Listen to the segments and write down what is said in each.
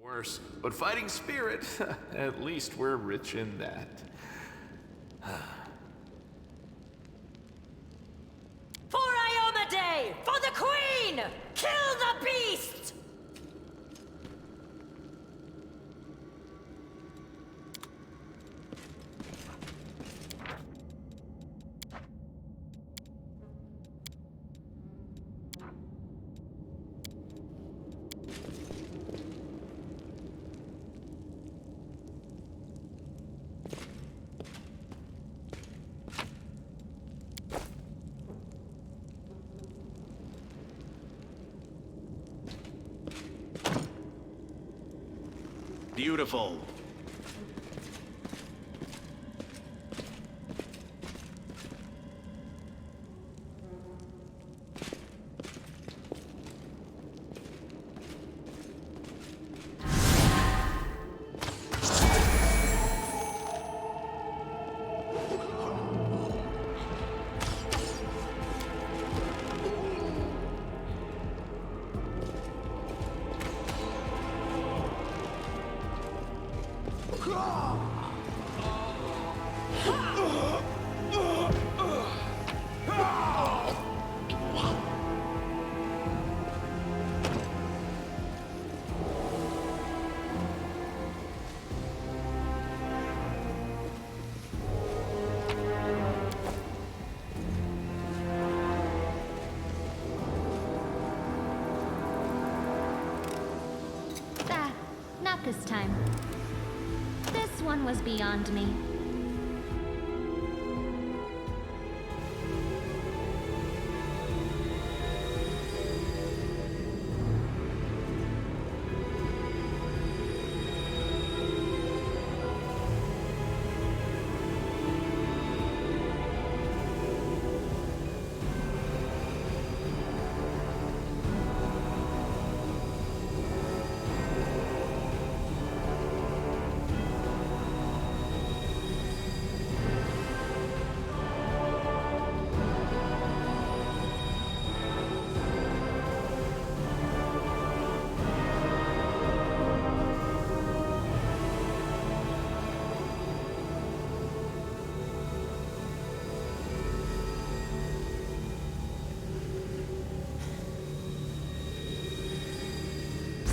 Worse, but fighting spirit, at least we're rich in that. For Ioma Day! For the Queen! Kill the beast! Beautiful. Not this time. This one was beyond me.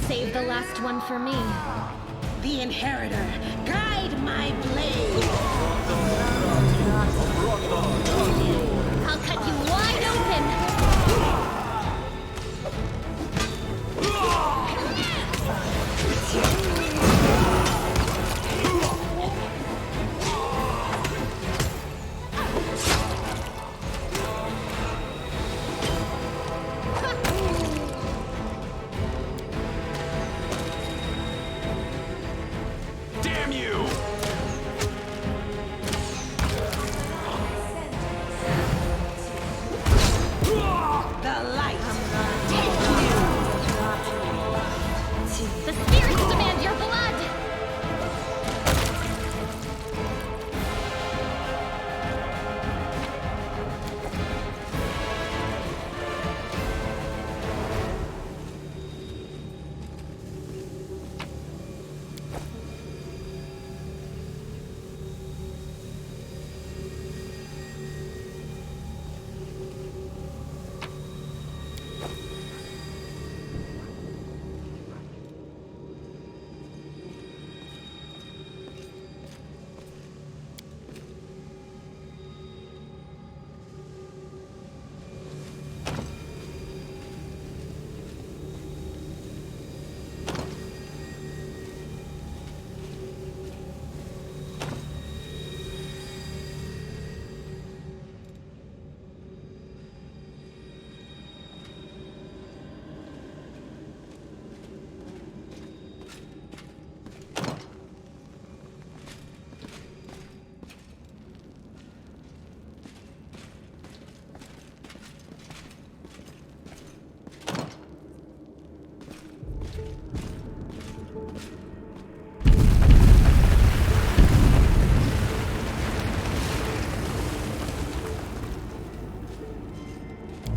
Save the last one for me. The Inheritor, guide my blade! I'll cut you wide open! The spirits demand your blood!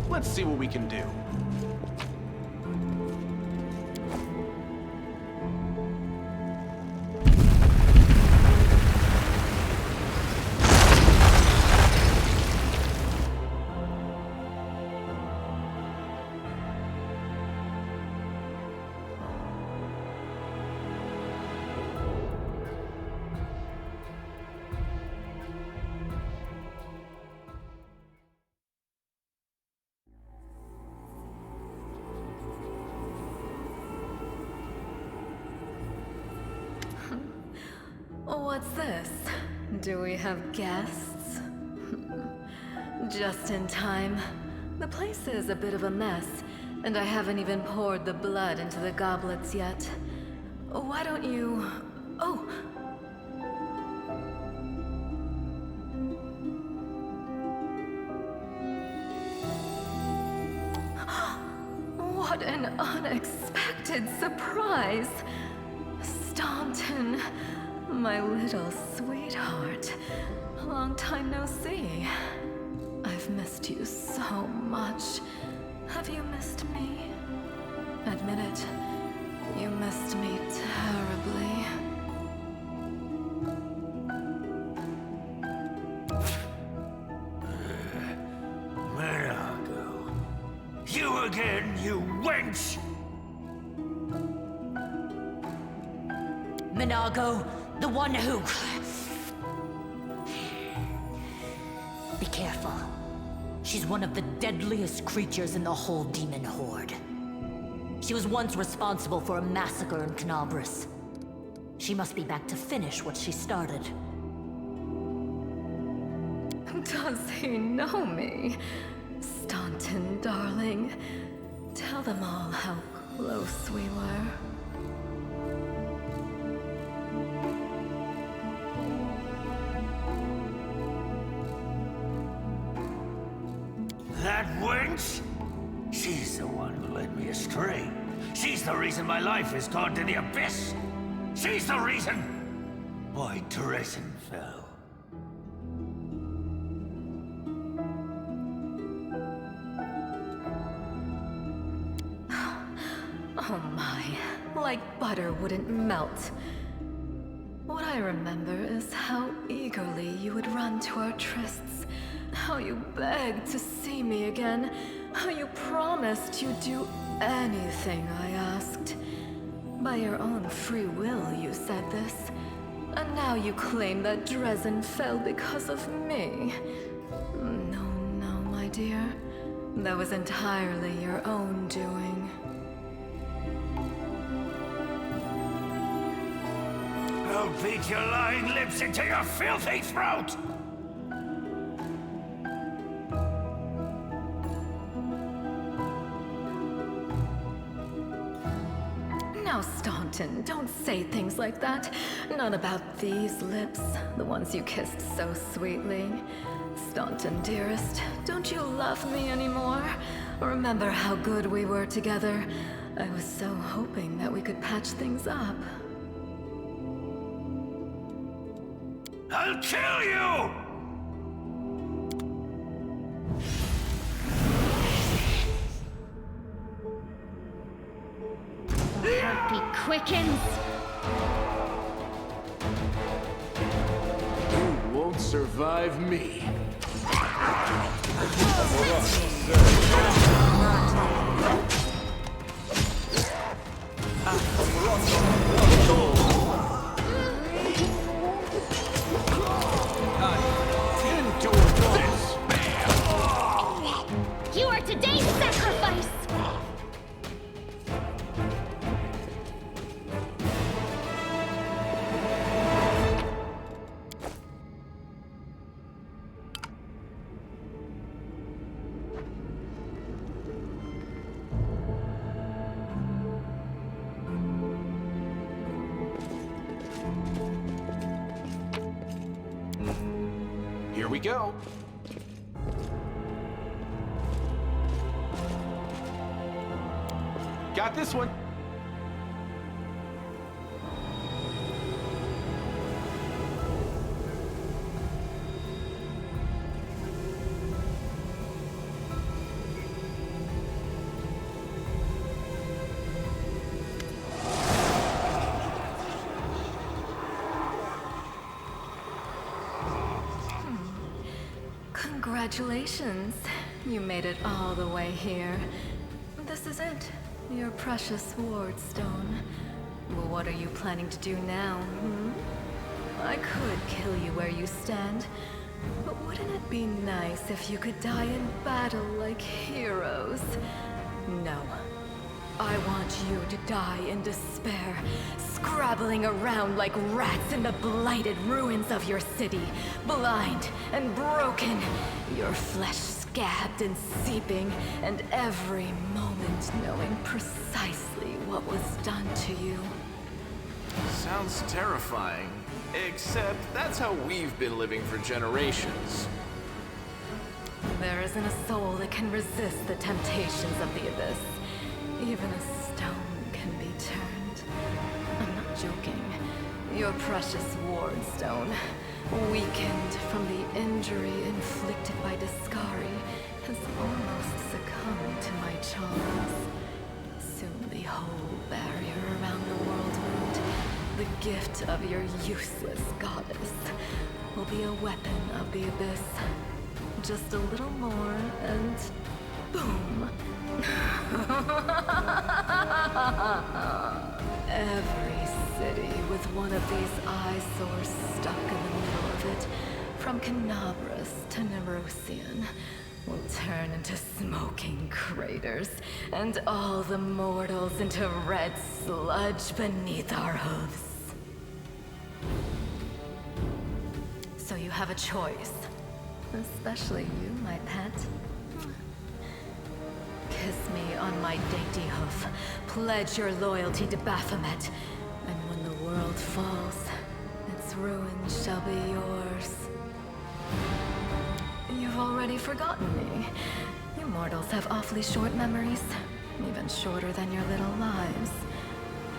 Let's see what we can do. What's this? Do we have guests? Just in time. The place is a bit of a mess, and I haven't even poured the blood into the goblets yet. Why don't you... Oh! What an unexpected surprise! Staunton, my little sweetheart. Long time no see. I've missed you so much. Have you missed me? Admit it. You missed me terribly. Mirago. You again, you wench! Minago, the one who... Be careful. She's one of the deadliest creatures in the whole demon horde. She was once responsible for a massacre in Canabras. She must be back to finish what she started. Does he know me? Staunton, darling. Tell them all how close we were. That wench? She's the one who led me astray. She's the reason my life has gone to the abyss. She's the reason why Drezen fell. Oh my, like butter wouldn't melt. What I remember is how eagerly you would run to our trysts, how you begged to see me again, how you promised you'd do anything I asked. By your own free will, you said this. And now you claim that Drezen fell because of me. No, no, my dear. That was entirely your own doing. I'll beat your lying lips into your filthy throat! Now, Staunton, don't say things like that. Not about these lips, the ones you kissed so sweetly. Staunton, dearest, don't you love me anymore? Remember how good we were together? I was so hoping that we could patch things up. I'll kill you! The heartbeat quickens. You won't survive me. You are today's sacrifice. Here we go. Got this one. Congratulations. You made it all the way here. This is it. Your precious ward stone. Well, what are you planning to do now, I could kill you where you stand, but wouldn't it be nice if you could die in battle like heroes? No. I want you to die in despair, scrabbling around like rats in the blighted ruins of your city, blind and broken, your flesh scabbed and seeping, and every moment knowing precisely what was done to you. Sounds terrifying. Except that's how we've been living for generations. There isn't a soul that can resist the temptations of the abyss. Even a stone can be turned. I'm not joking. Your precious ward stone, weakened from the injury inflicted by Discari, has almost succumbed to my charms. Soon the whole barrier around the world wound, the gift of your useless goddess, will be a weapon of the abyss. Just a little more, and boom. Every city with one of these eyesores stuck in the middle of it, from Canabras to Nerosian, will turn into smoking craters, and all the mortals into red sludge beneath our hooves. So you have a choice. Especially you, my pet. Kiss me on my dainty hoof. Pledge your loyalty to Baphomet. And when the world falls, its ruins shall be yours. You've already forgotten me. You mortals have awfully short memories. Even shorter than your little lives.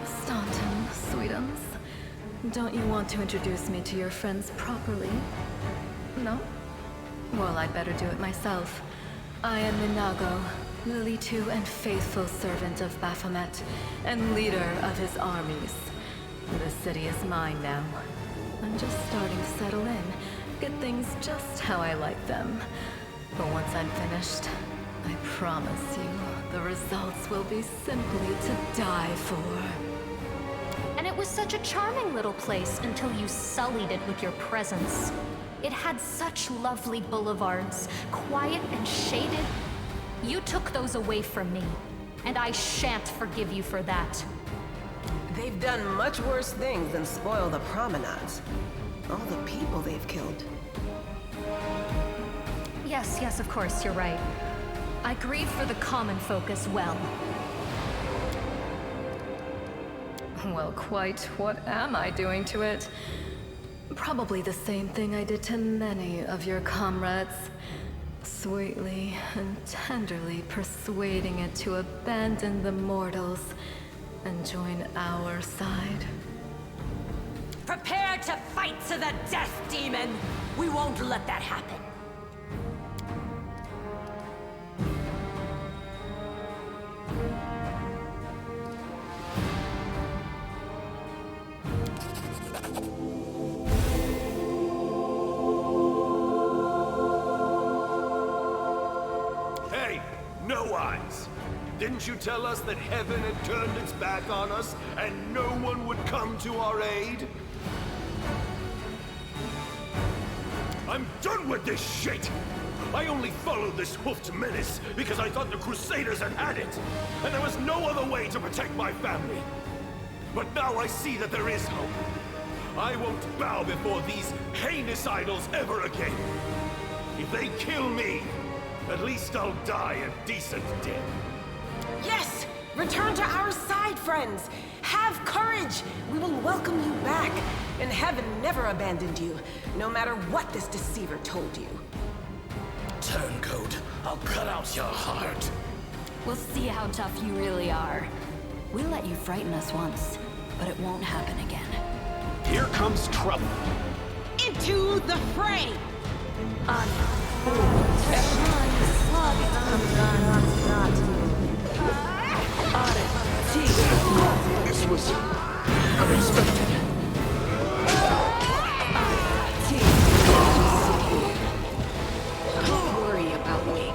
Staunton, sweetums. Don't you want to introduce me to your friends properly? No? Well, I'd better do it myself. I am Minago, Lilitu and faithful servant of Baphomet, and leader of his armies. The city is mine now. I'm just starting to settle in, get things just how I like them. But once I'm finished, I promise you, the results will be simply to die for. And it was such a charming little place until you sullied it with your presence. It had such lovely boulevards, quiet and shaded. You took those away from me, and I shan't forgive you for that. They've done much worse things than spoil the promenades. All the people they've killed. Yes, of course, you're right. I grieve for the common folk as well. Well, quite what am I doing to it? Probably the same thing I did to many of your comrades. Sweetly and tenderly persuading it to abandon the mortals and join our side. Prepare to fight to the death, demon! We won't let that happen. Didn't you tell us that heaven had turned its back on us and no one would come to our aid? I'm done with this shit! I only followed this hoofed menace because I thought the Crusaders had it, and there was no other way to protect my family. But now I see that there is hope. I won't bow before these heinous idols ever again. If they kill me, at least I'll die a decent death. Yes! Return to our side, friends! Have courage! We will welcome you back. And heaven never abandoned you, no matter what this deceiver told you. Turncoat, I'll cut out your heart. We'll see how tough you really are. We let you frighten us once, but it won't happen again. Here comes trouble. Into the fray! This was unexpected. Don't worry about me.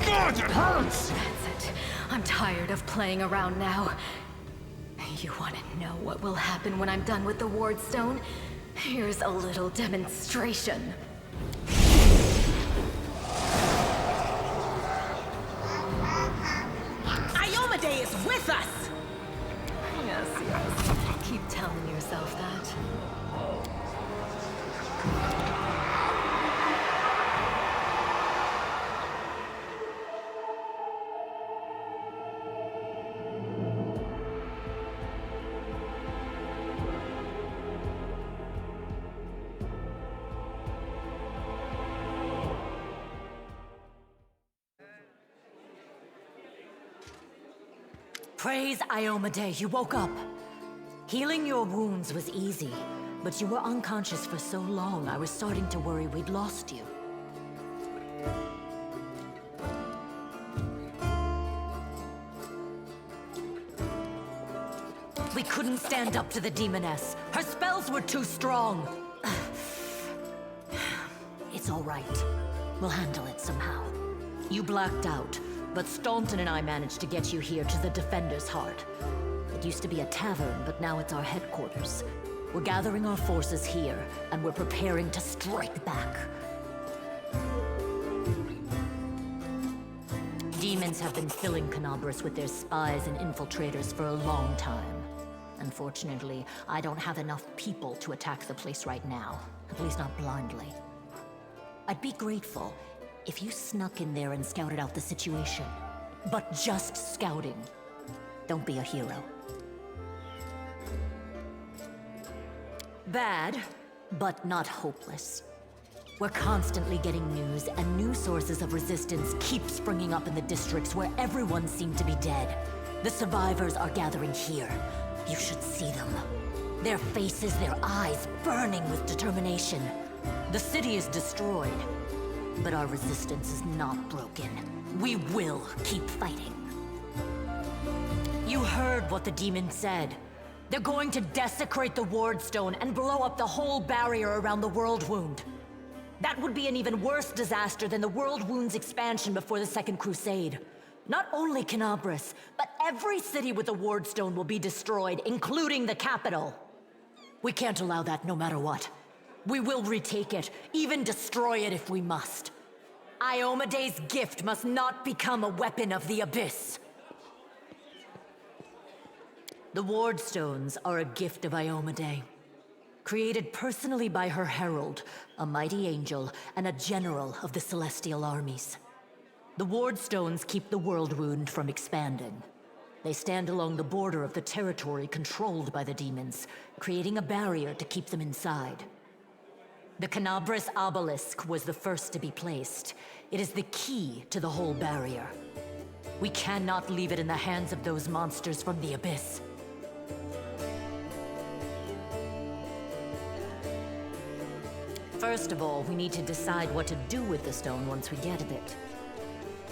God, it hurts! That's it. I'm tired of playing around now. You want Want to know what will happen when I'm done with the Ward Stone? Here's a little demonstration. Iomedae is with us! Yes, yes. Keep telling yourself that. Praise Iomedae, you woke up. Healing your wounds was easy, but you were unconscious for so long, I was starting to worry we'd lost you. We couldn't stand up to the demoness. Her spells were too strong. It's all right. We'll handle it somehow. You blacked out, but Staunton and I managed to get you here to the Defender's Heart. It used to be a tavern, but now it's our headquarters. We're gathering our forces here, and we're preparing to strike back. Demons have been filling Canobras with their spies and infiltrators for a long time. Unfortunately, I don't have enough people to attack the place right now. At least not blindly. I'd be grateful if you snuck in there and scouted out the situation. But just scouting. Don't be a hero. Bad, but not hopeless. We're constantly getting news, and new sources of resistance keep springing up in the districts where everyone seemed to be dead. The survivors are gathering here. You should see them. Their faces, their eyes burning with determination. The city is destroyed, but our resistance is not broken. We will keep fighting. You heard what the demon said. They're going to desecrate the Ward Stone and blow up the whole barrier around the World Wound. That would be an even worse disaster than the World Wound's expansion before the Second Crusade. Not only Canobras, but every city with a Ward Stone will be destroyed, including the capital. We can't allow that no matter what. We will retake it, even destroy it if we must. Iomedae's gift must not become a weapon of the Abyss. The Ward Stones are a gift of Iomedae. Created personally by her herald, a mighty angel, and a general of the Celestial armies. The Ward Stones keep the World Wound from expanding. They stand along the border of the territory controlled by the demons, creating a barrier to keep them inside. The Canobras obelisk was the first to be placed. It is the key to the whole barrier. We cannot leave it in the hands of those monsters from the Abyss. First of all, we need to decide what to do with the stone once we get it.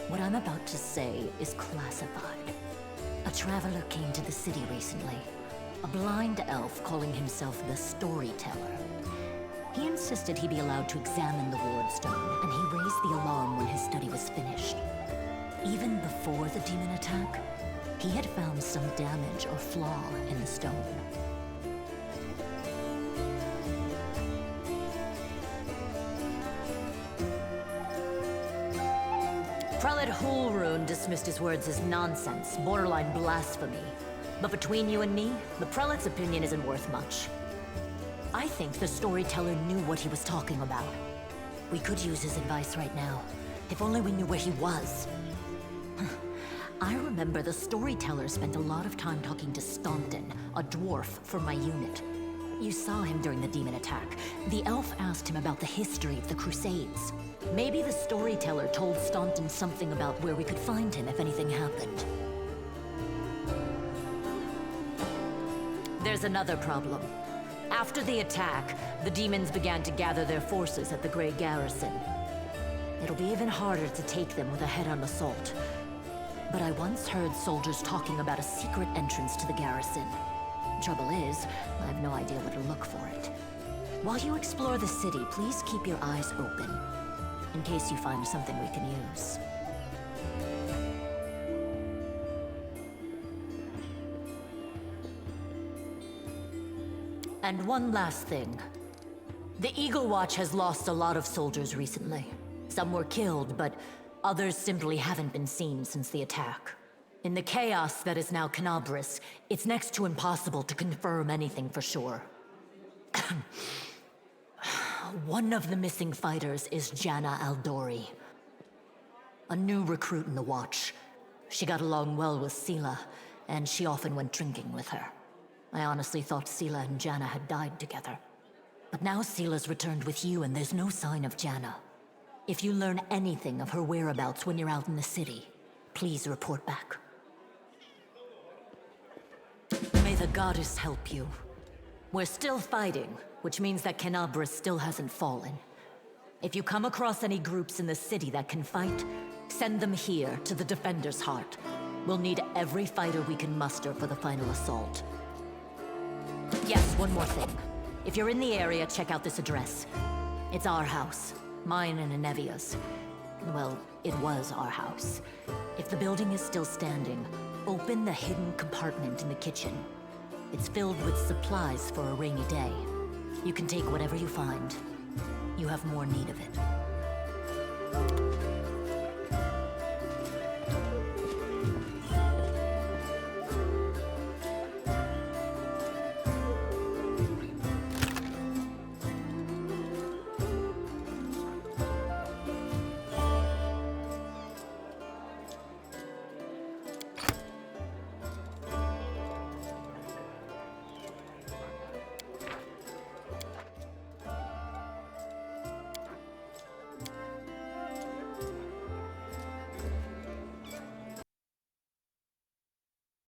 What I'm about to say is classified. A traveler came to the city recently. A blind elf calling himself the Storyteller. He insisted he be allowed to examine the Ward Stone, and he raised the alarm when his study was finished. Even before the demon attack, he had found some damage or flaw in the stone. Prelate Hulrune dismissed his words as nonsense, borderline blasphemy. But between you and me, the prelate's opinion isn't worth much. I think the Storyteller knew what he was talking about. We could use his advice right now, if only we knew where he was. I remember the Storyteller spent a lot of time talking to Staunton, a dwarf from my unit. You saw him during the demon attack. The elf asked him about the history of the Crusades. Maybe the Storyteller told Staunton something about where we could find him if anything happened. There's another problem. After the attack, the demons began to gather their forces at the Grey Garrison. It'll be even harder to take them with a head-on assault. But I once heard soldiers talking about a secret entrance to the garrison. Trouble is, I have no idea where to look for it. While you explore the city, please keep your eyes open, in case you find something we can use. And one last thing. The Eagle Watch has lost a lot of soldiers recently. Some were killed, but others simply haven't been seen since the attack. In the chaos that is now Canabris, it's next to impossible to confirm anything for sure. One of the missing fighters is Janna Aldori, a new recruit in the Watch. She got along well with Sela, and she often went drinking with her. I honestly thought Sela and Janna had died together. But now Sela's returned with you, and there's no sign of Janna. If you learn anything of her whereabouts when you're out in the city, please report back. May the goddess help you. We're still fighting, which means that Canabris still hasn't fallen. If you come across any groups in the city that can fight, send them here to the Defender's Heart. We'll need every fighter we can muster for the final assault. Yes, one more thing. If you're in the area, check out this address. It's our house. Mine and Inevia's. Well, it was our house. If the building is still standing, open the hidden compartment in the kitchen. It's filled with supplies for a rainy day. You can take whatever you find. You have more need of it.